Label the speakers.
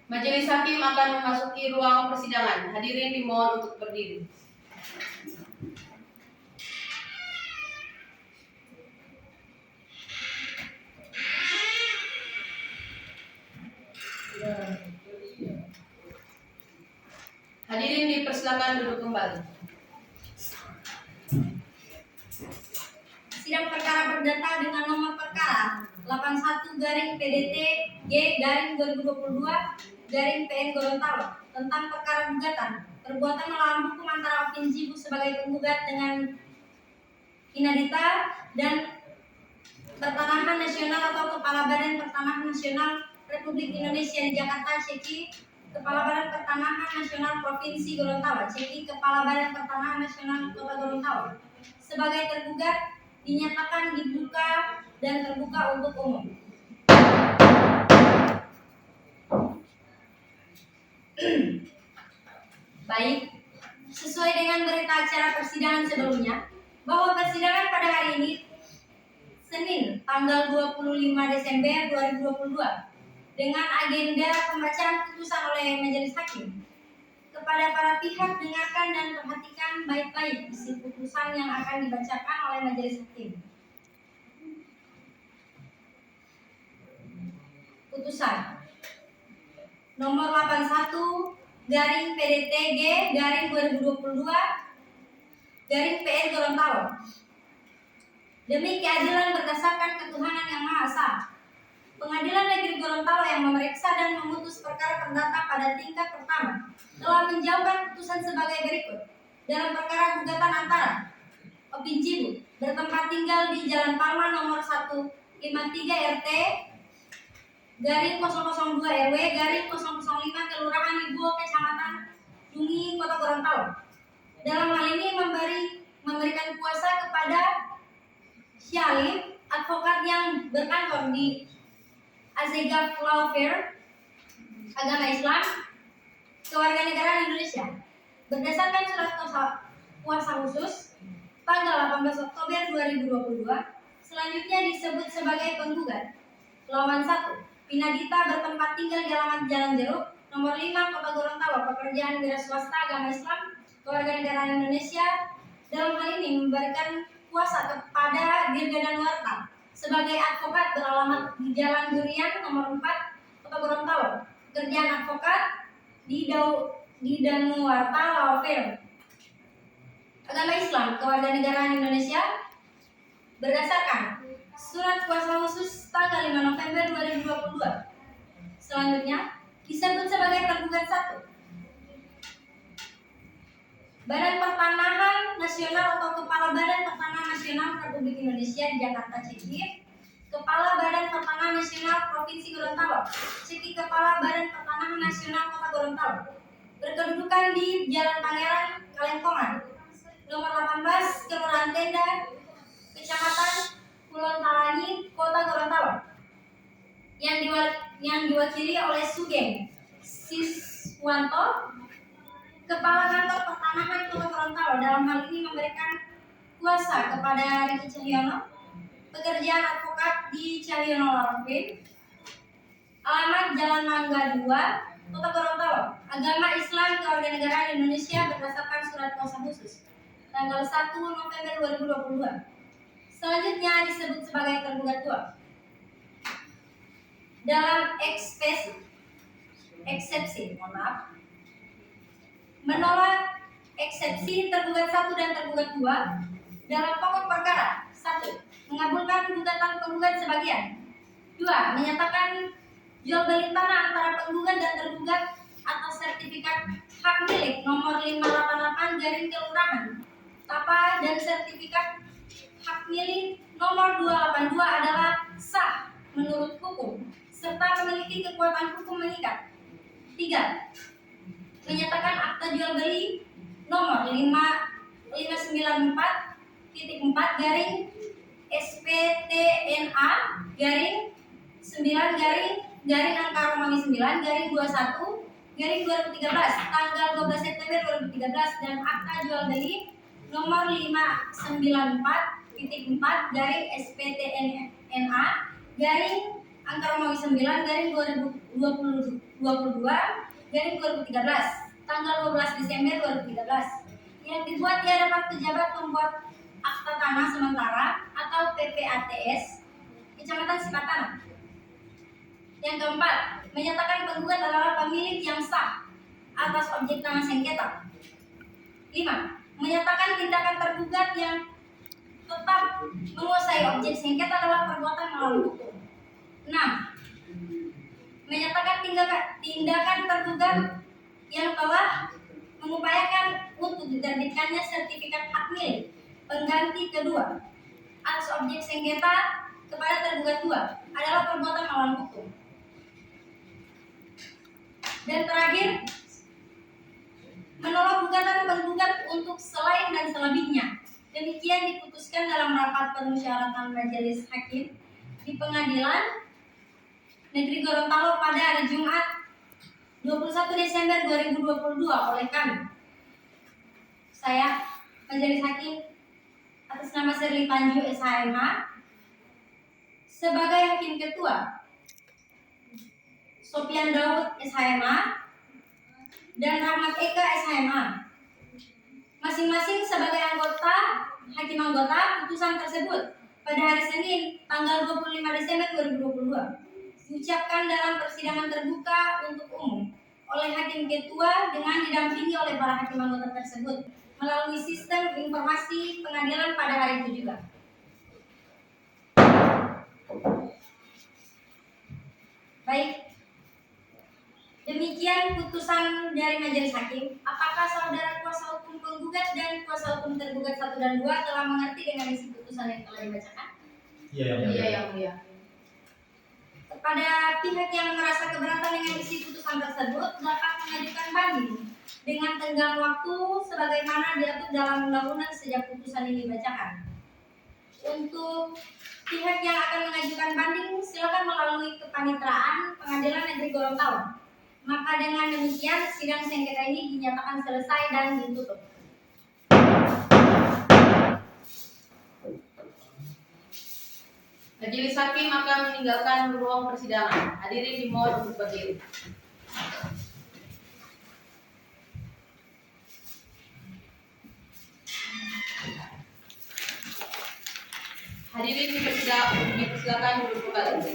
Speaker 1: Majelis hakim akan memasuki ruang persidangan. Hadirin dimohon untuk berdiri. Hadirin dipersilakan duduk kembali.
Speaker 2: Sidang perkara perdata dengan nomor perkara 81-PDT-G-2022-PN Gorontalo tentang perkara gugatan perbuatan melawan hukum antara Opin Jibu sebagai penggugat dengan Inadita dan Pertanahan Nasional atau Kepala Badan Pertanahan Nasional Republik Indonesia di Jakarta, Ceki Kepala Badan Pertanahan Nasional Provinsi Gorontalo, Ceki Kepala Badan Pertanahan Nasional Kota Gorontalo sebagai tergugat dinyatakan dibuka dan terbuka untuk umum. Baik, sesuai dengan berita acara persidangan sebelumnya, bahwa persidangan pada hari ini Senin tanggal 25 Desember 2022 dengan agenda pembacaan putusan oleh majelis hakim. Kepada para pihak, dengarkan dan perhatikan baik-baik isi putusan yang akan dibacakan oleh majelis hakim. Putusan nomor 81/PDT-G-2022-PN Gorontalo. Demi keadilan berdasarkan ketuhanan yang Maha Esa, Pengadilan Negeri Gorontalo yang memeriksa dan memutus perkara perdata pada tingkat pertama telah menjawabkan putusan sebagai berikut. Dalam perkara gugatan antara Opin Jibu bertempat tinggal di Jalan Palma nomor 153 RT /002 RW /005 Kelurahan Libuo Kecamatan Jungi Kota Gorontalo. Dalam hal ini memberikan kuasa kepada Syalim, advokat yang berkantor di Azegaf Law Firm, agama Islam, kewarganegaraan Indonesia, berdasarkan surat kuasa khusus tanggal 18 Oktober 2022, selanjutnya disebut sebagai penggugat. Lawan 1, Pinadita bertempat tinggal di alamat Jalan Jeruk, nomor 5, Kota Gorontalo, pekerjaan wira swasta, agama Islam, kewarganegaraan Indonesia. Dalam hal ini memberikan kuasa kepada Dirga Danuarta sebagai advokat beralamat di Jalan Durian nomor 4, Kota Gorontalo, pekerjaan advokat di Danuarta Law Firm, agama Islam, kewarganegaraan Indonesia, berdasarkan surat kuasa khusus tanggal 5 November 2022. Selanjutnya disebut sebagai tergugat 1, Badan Pertanahan Nasional atau Kepala Badan Pertanahan Nasional Republik Indonesia di Jakarta, Ceki Kepala Badan Pertanahan Nasional Provinsi Gorontalo, Ceki Kepala Badan Pertanahan Nasional Kota Gorontalo, berkedudukan di Jalan Pangeran Kalengkongan, nomor 18, Kelurahan Tenda, Kecamatan Kulon Talangi, Kota Gorontalo, yang diwakili oleh Sugeng Siswanto, Kepala Kantor Pertanahan Kota Gorontalo. Dalam hal ini memberikan kuasa kepada Riki Cahyono, pekerjaan advokat di Cahyono Law Firm, alamat Jalan Mangga 2, Kota Gorontalo, agama Islam, kewarganegaraan Indonesia berdasarkan surat kuasa khusus tanggal 1 November 2022. Selanjutnya disebut sebagai tergugat 2. Dalam eksepsi, menolak eksepsi tergugat 1 dan tergugat 2 dalam pokok perkara. 1. Mengabulkan gugatan penggugat sebagian. 2. Menyatakan jual beli tanah antara penggugat dan tergugat atas sertifikat hak milik nomor 588 garing kelurahan Tapa dan sertifikat hak milik nomor 282 adalah sah menurut hukum serta memiliki kekuatan hukum mengikat. 3. Menyatakan akta jual beli nomor 594.4 garing SPTNA garing 9 garing angka Romawi 9 garing 21 garing 2013 tanggal 12 September 2013 dan akta jual beli nomor 594.4 garing SPTNA garing angka Romawi 9/2022/2013 tanggal 12 Desember 2013 yang dibuat di hadapan pejabat pembuat akta tanah sementara atau PPATS Kecamatan Sipatana. Yang keempat, menyatakan penggugat adalah pemilik yang sah atas objek tanah sengketa. 5. Menyatakan tindakan tergugat yang tetap menguasai objek sengketa adalah perbuatan melawan hukum. 6. Menyatakan tindakan tergugat yang telah mengupayakan untuk diterbitkannya sertifikat hak milik pengganti kedua atas objek sengketa kepada tergugat 2 adalah perbuatan melawan hukum. Dan terakhir, menolak gugatan penggugat untuk selain dan selebihnya. Demikian diputuskan dalam rapat permusyawaratan majelis hakim di Pengadilan Negeri Gorontalo pada hari Jumat 21 Desember 2022 oleh kami. Saya, Majelis Hakim atas nama Sherly Panju SHMH sebagai Hakim Ketua, Sofian Daud SHMH dan Rahmat Eka SHMH masing-masing sebagai hakim anggota putusan tersebut pada hari Senin tanggal 25 Desember 2022 diucapkan dalam persidangan terbuka untuk umum oleh Hakim Ketua dengan didampingi oleh para hakim anggota tersebut melalui sistem informasi pengadilan pada hari itu juga. Baik, demikian putusan dari Majelis Hakim. Apakah saudara kuasa hukum penggugat dan kuasa hukum tergugat 1 dan 2 telah mengerti dengan isi putusan yang telah dibacakan?
Speaker 1: Iya, yang mulia.
Speaker 2: Kepada pihak yang merasa keberatan dengan isi putusan tersebut dapat mengajukan banding dengan tenggang waktu sebagaimana diatur dalam undang-undang sejak putusan ini dibacakan. Untuk pihak yang akan mengajukan banding silakan melalui kepanitraan Pengadilan Negeri Gorontalo. Maka dengan demikian sidang sengketa ini dinyatakan selesai dan ditutup.
Speaker 1: Majelis Hakim akan meninggalkan ruang persidangan. Hadirin dimohon untuk berdiri. Hadirin dipersilakan duduk kembali.